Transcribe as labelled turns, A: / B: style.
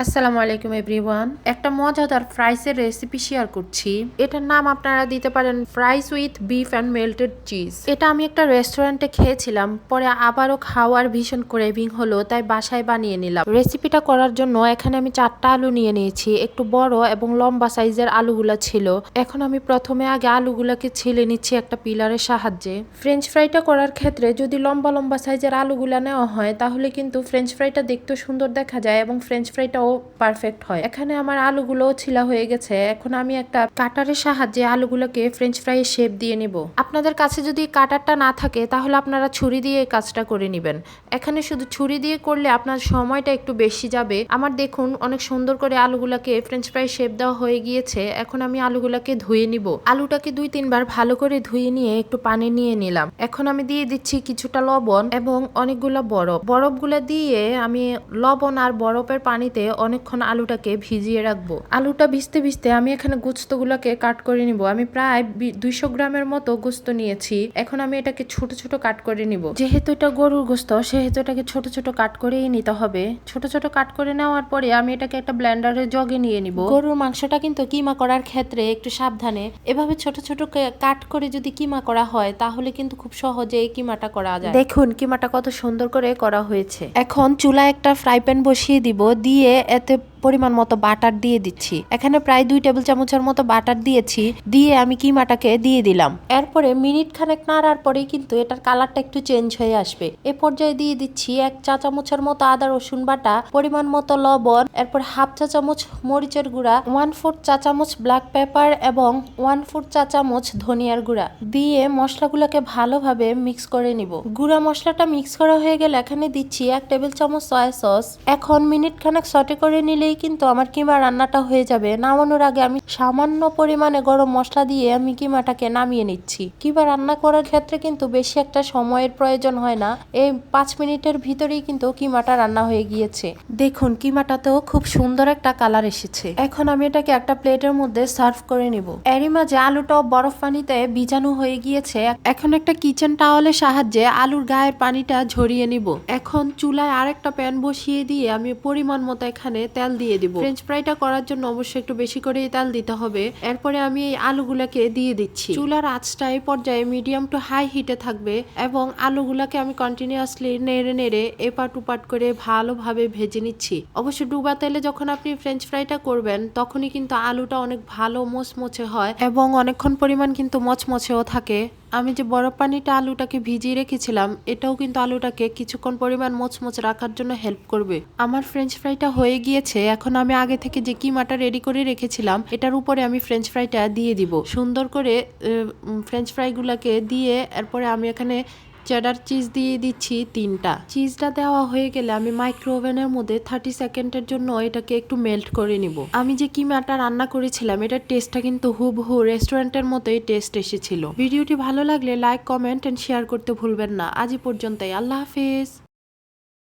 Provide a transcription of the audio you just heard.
A: আসসালামু আলাইকুম এভরিওয়ান। একটা মজাদার ফ্রাইসের রেসিপি শেয়ার করছি। এটার নাম আপনারা দিতে পারেন fries with beef and melted cheese. এটা আমি একটা রেস্টুরেন্টে খেয়েছিলাম, পরে আবারও খাওয়ার ভীষণ ক্রেভিং হলো, তাই বাসায় বানিয়ে নিলাম। রেসিপিটা করার জন্য এখানে আমি 4টা আলু নিয়ে নিয়েছি। একটু বড় এবং লম্বা সাইজের আলুগুলা ছিল। এখন আমি প্রথমে আগে আলুগুলাকে ছিলে নিচ্ছি একটা পিলারের সাহায্যে। ফ্রেঞ্চ ফ্রাইটা করার ক্ষেত্রে যদি লম্বা লম্বা সাইজের আলুগুলা নেওয়া হয় তাহলে কিন্তু ফ্রেঞ্চ ফ্রাইটা দেখতে সুন্দর দেখা যায় এবং ফ্রেঞ্চ ফ্রাইটাও পারফেক্ট হয়। এখানে আমার আলুগুলো ছিলা হয়ে গেছে। এখন আমি একটা কাটারের সাহায্যে আলুগুলোকে ফ্রেঞ্চ ফ্রাই শেপ দিয়ে নিব। আপনাদের কাছে যদি কাটারটা না থাকে তাহলে আপনারা ছুরি দিয়ে এই কাজটা করে নেবেন। এখানে শুধু ছুরি দিয়ে করলে আপনার সময়টা একটু বেশি যাবে। আমার দেখুন অনেক সুন্দর করে আলুগুলোকে ফ্রেঞ্চ ফ্রাই শেপ দেওয়া হয়ে গিয়েছে। এখন আমি আলুগুলোকে ধুয়ে নিব। আলুটাকে 2-3 বার ভালো করে ধুয়ে নিয়ে একটু পানি নিয়ে নিলাম। এখন আমি দিয়ে দিচ্ছি কিছুটা লবণ এবং অনেকগুলো বরফগুলো দিয়ে আমি লবণ আর বরফের পানিতে অনেকক্ষণ আলুটাকে ভিজিয়ে রাখবো। আলুটা ভিজতে ভিজতে আমি এখানে গোস্তগুলোকে কাট করে নিব। আমি প্রায় 200 গ্রামের মতো গোস্ত নিয়েছি। এখন আমি এটাকে ছোট ছোট কাট করে নিব। যেহেতু এটা গরুর গোস্ত সেহেতু এটাকে ছোট ছোট কাট করেই নিতে হবে। ছোট ছোট কাট করে নেওয়ার পরে আমি এটাকে একটা ব্লেন্ডারে জগে নিয়ে নিব। গরুর মাংসটা কিন্তু কিমা করার ক্ষেত্রে একটু সাবধানে এভাবে ছোট ছোট কাট করে যদি কিমা করা হয় তাহলে কিন্তু খুব সহজে এই কিমাটা করা যায়। দেখুন কিমাটা কত সুন্দর করে করা হয়েছে। এখন চুলায় একটা ফ্রাই প্যান বসিয়ে দিব, দিয়ে এতে পরিমাণ মতো বাটার দিয়ে দিচ্ছি। এখানে প্রায় 2 টেবিল চামচের মতো বাটার দিয়েছি। দিয়ে আমি কিমাটাকে দিয়ে দিলাম। এরপরে মিনিট খানেক নাড়ার পরেই কিন্তু এটার কালারটা একটু চেঞ্জ হয়ে আসবে। এ পর্যায়ে দিয়ে দিচ্ছি 1 চা চামচের মতো আদা রসুন বাটা, পরিমাণ মতো লবণ, এরপর 1/2 চা চামচ মরিচের গুঁড়া, 1/4 চা চামচ ব্ল্যাক পেপার এবং 1/4 চা চামচ ধনিয়ার গুঁড়া দিয়ে মশলাগুলোকে ভালোভাবে মিক্স করে নিব। গুঁড়া মশলাটা মিক্স করা হয়ে গেলে এখানে দিচ্ছি 1 টেবিল চামচ সয়া সস। এখন মিনিট খানেক সটে করে নিলে কিন্তু আমার কিমা রান্নাটা হয়ে যাবে। নামানোর আগে আমি সামান্য পরিমাণে গরম মশলা দিয়ে আমি কিমাটাকে নামিয়ে নিচ্ছি। কিমা রান্না করার ক্ষেত্রে কিন্তু বেশি একটা সময়ের প্রয়োজন হয় না। এই 5 মিনিটের ভিতরেই কিন্তু কিমাটা রান্না হয়ে গিয়েছে। দেখুন কিমাটাতেও খুব সুন্দর একটা কালার এসেছে। এখন আমি এটাকে একটা প্লেটের মধ্যে সার্ভ করে নিব। এরই মাঝে আলুটাও বরফ পানিতে ভিজানো হয়ে গিয়েছে। এখন একটা কিচেন টাওয়ালের সাহায্যে আলুর গায়ের পানিটা ঝরিয়ে নিব। এখন চুলায় আরেকটা প্যান বসিয়ে দিয়ে আমি পরিমাণ মতো এখানে তেল দিয়ে দিব। ফ্রেঞ্চ ফ্রাইটা করার জন্য অবশ্যই একটু বেশি করেই তেল দিতে হবে। এরপরে আমি এই আলুগুলাকে দিয়ে দিচ্ছি। চুলার আঁচটা এই পর্যায়ে মিডিয়াম টু হাই হিটে থাকবে এবং আলুগুলাকে আমি কন্টিনিউয়াসলি নেড়ে নেড়ে এপাট উপাট করে ভালোভাবে ভেজে নিচ্ছি। অবশ্য ডুবা তেলে যখন আপনি ফ্রেঞ্চ ফ্রাইটা করবেন তখনই কিন্তু আলুটা অনেক ভালো মচমচে হয় এবং অনেকক্ষণ পরিমাণ কিন্তু মচমচেও থাকে। আমি যে বরফ পানিটা আলুটাকে ভিজিয়ে রেখেছিলাম এটাও কিন্তু আলুটাকে কিছুক্ষণ পরিমাণ মচমচ রাখার জন্য হেল্প করবে। আমার ফ্রেঞ্চ ফ্রাইটা হয়ে গিয়েছে। এখন আমি আগে থেকে যে কিমাটা রেডি করে রেখেছিলাম এটার উপরে আমি ফ্রেঞ্চ ফ্রাইটা দিয়ে দিব। সুন্দর করে ফ্রেঞ্চ ফ্রাইগুলোকে দিয়ে এরপরে আমি এখানে চেডার চিজ দিয়ে দিচ্ছি 3টা। চিজটা দেওয়া হয়ে গেলে আমি মাইক্রো ওভেনের মধ্যে 30 সেকেন্ডের জন্য এটাকে একটু মেল্ট করে নিব। আমি যে কিমাটা রান্না করেছিলাম এটার টেস্টটা কিন্তু হুবহু রেস্টুরেন্টের মতোই টেস্ট এসেছিল। ভিডিওটি ভালো লাগলে লাইক, কমেন্ট এন্ড শেয়ার করতে ভুলবেন না। আজ পর্যন্তই। আল্লাহ হাফেজ।